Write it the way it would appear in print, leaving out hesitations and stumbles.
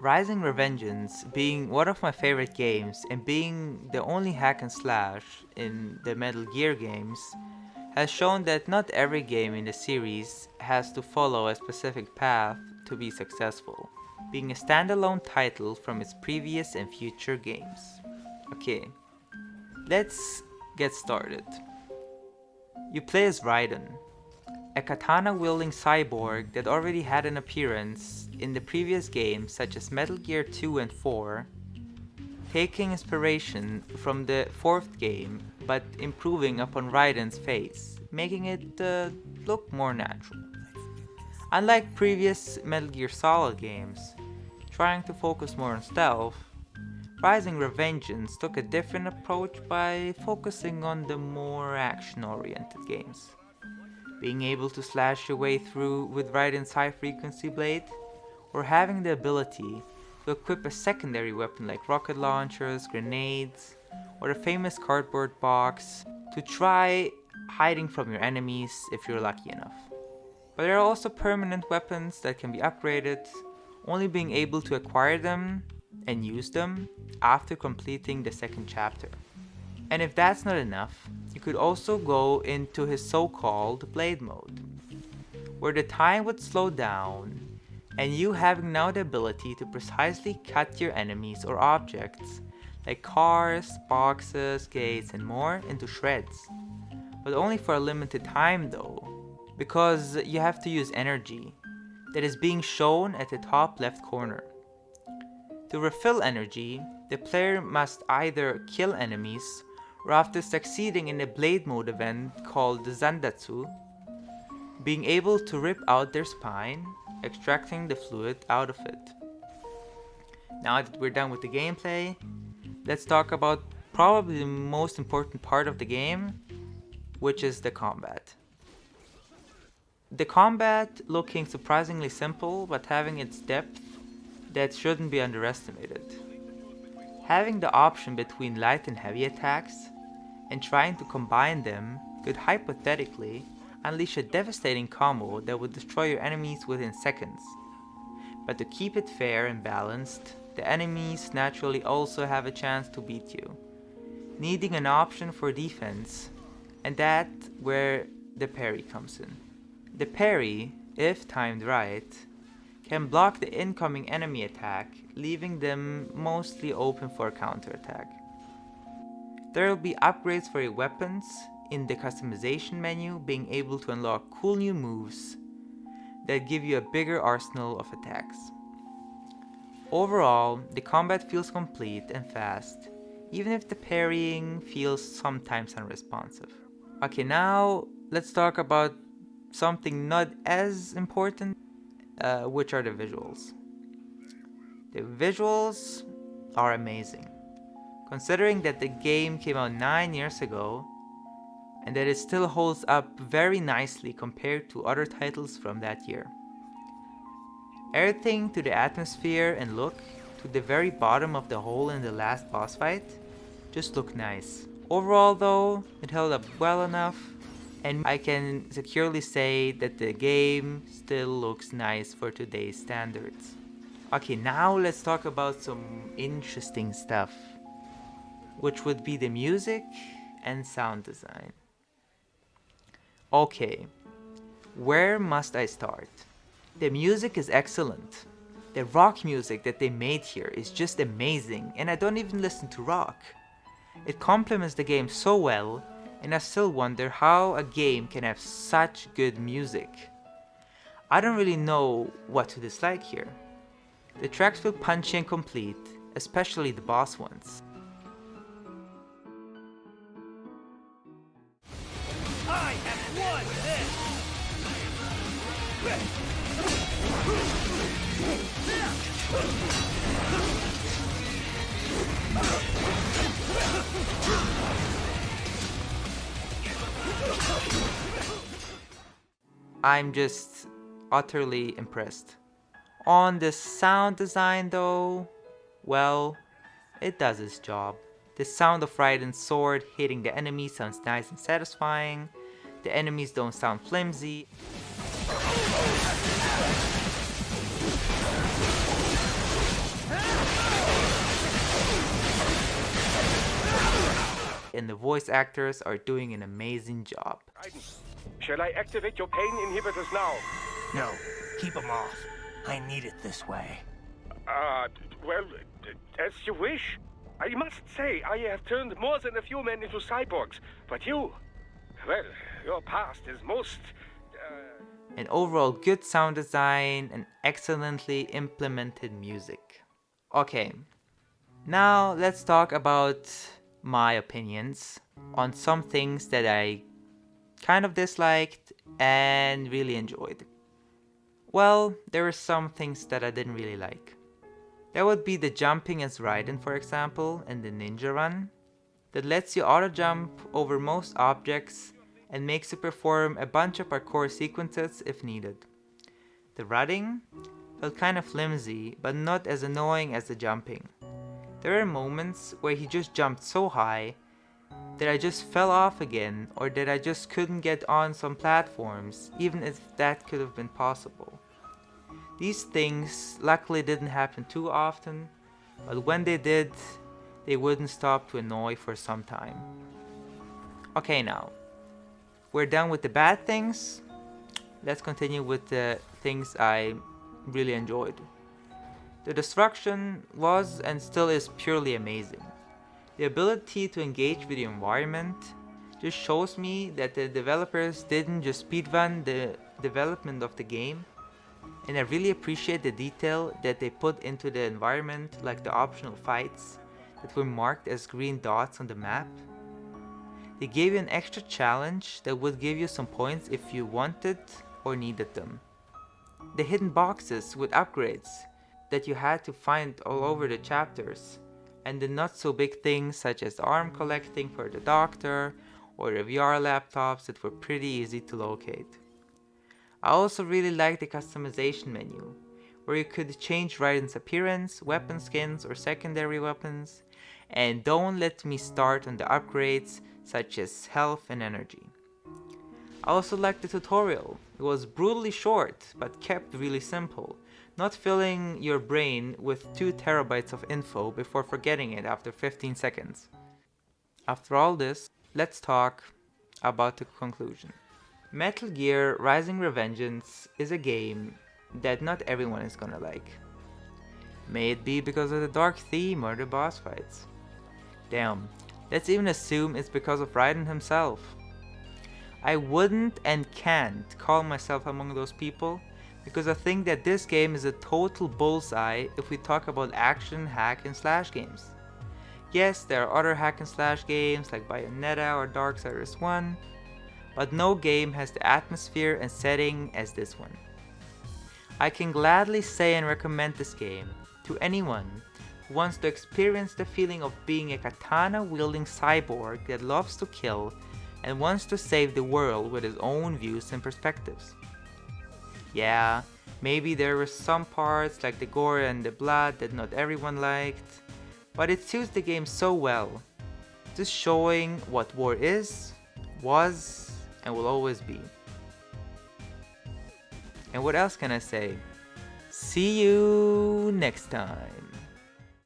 Rising Revengeance, being one of my favorite games and being the only hack and slash in the Metal Gear games, has shown that not every game in the series has to follow a specific path to be successful, being a standalone title from its previous and future games. Okay, let's get started. You play as Raiden, a katana-wielding cyborg that already had an appearance in the previous games such as Metal Gear 2 and 4, taking inspiration from the 4th game but improving upon Raiden's face, making it look more natural. Unlike previous Metal Gear Solid games, trying to focus more on stealth, Rising Revengeance took a different approach by focusing on the more action-oriented games. Being able to slash your way through with Raiden's high-frequency blade, or having the ability to equip a secondary weapon like rocket launchers, grenades, or the famous cardboard box to try hiding from your enemies if you're lucky enough. But there are also permanent weapons that can be upgraded, only being able to acquire them and use them after completing the second chapter. And if that's not enough, you could also go into his so-called blade mode, where the time would slow down and you having now the ability to precisely cut your enemies or objects like cars, boxes, gates and more into shreds. But only for a limited time though, because you have to use energy that is being shown at the top left corner. To refill energy, the player must either kill enemies or after succeeding in a blade mode event called the Zandatsu, being able to rip out their spine, extracting the fluid out of it. Now that we're done with the gameplay, let's talk about probably the most important part of the game, which is the combat. The combat looking surprisingly simple but having its depth that shouldn't be underestimated. Having the option between light and heavy attacks and trying to combine them could hypothetically unleash a devastating combo that would destroy your enemies within seconds. But to keep it fair and balanced, the enemies naturally also have a chance to beat you, needing an option for defense, and that where the parry comes in. The parry, if timed right, can block the incoming enemy attack, leaving them mostly open for a counterattack. There will be upgrades for your weapons in the customization menu, being able to unlock cool new moves that give you a bigger arsenal of attacks. Overall, the combat feels complete and fast, even if the parrying feels sometimes unresponsive. Okay, now let's talk about something not as important, which are the visuals. The visuals are amazing, considering that the game came out 9 years ago and that it still holds up very nicely compared to other titles from that year. Everything to the atmosphere and look to the very bottom of the hole in the last boss fight just looked nice. Overall though, it held up well enough, and I can securely say that the game still looks nice for today's standards. Okay, now let's talk about some interesting stuff, which would be the music and sound design. Okay, where must I start? The music is excellent. The rock music that they made here is just amazing, and I don't even listen to rock. It complements the game so well, and I still wonder how a game can have such good music. I don't really know what to dislike here. The tracks feel punchy and complete, especially the boss ones. I have won I'm just utterly impressed. On the sound design though, well, it does its job. The sound of Raiden's sword hitting the enemy sounds nice and satisfying. The enemies don't sound flimsy. and the voice actors are doing an amazing job. Shall I activate your pain inhibitors now? No, keep them off. I need it this way. Well, as you wish. I must say, I have turned more than a few men into cyborgs, but you, well, your past is most, An overall good sound design and excellently implemented music. Okay, now let's talk about my opinions on some things that I kind of disliked and really enjoyed. Well, there were some things that I didn't really like. That would be the jumping as Raiden, for example, and the ninja run that lets you auto jump over most objects and makes you perform a bunch of parkour sequences if needed. The running felt kind of flimsy, but not as annoying as the jumping. There were moments where he just jumped so high that I just fell off again, or that I just couldn't get on some platforms, even if that could have been possible. These things luckily didn't happen too often, but when they did, they wouldn't stop to annoy for some time. Okay, now, we're done with the bad things. Let's continue with the things I really enjoyed. The destruction was and still is purely amazing. The ability to engage with the environment just shows me that the developers didn't just speedrun the development of the game, and I really appreciate the detail that they put into the environment, like the optional fights that were marked as green dots on the map. They gave you an extra challenge that would give you some points if you wanted or needed them. The hidden boxes with upgrades that you had to find all over the chapters, and the not so big things such as the arm collecting for the doctor or the VR laptops that were pretty easy to locate. I also really liked the customization menu, where you could change Raiden's appearance, weapon skins or secondary weapons, and don't let me start on the upgrades such as health and energy. I also liked the tutorial. It was brutally short, but kept really simple, not filling your brain with 2 terabytes of info before forgetting it after 15 seconds. After all this, let's talk about the conclusion. Metal Gear Rising Revengeance is a game that not everyone is gonna like. May it be because of the dark theme or the boss fights. Damn, let's even assume it's because of Raiden himself. I wouldn't and can't call myself among those people, because I think that this game is a total bullseye if we talk about action hack and slash games. Yes, there are other hack and slash games like Bayonetta or Darksiders 1, but no game has the atmosphere and setting as this one. I can gladly say and recommend this game to anyone who wants to experience the feeling of being a katana-wielding cyborg that loves to kill and wants to save the world with his own views and perspectives. Yeah, maybe there were some parts like the gore and the blood that not everyone liked, but it suits the game so well, just showing what war is, was, and will always be. And what else can I say? See you next time.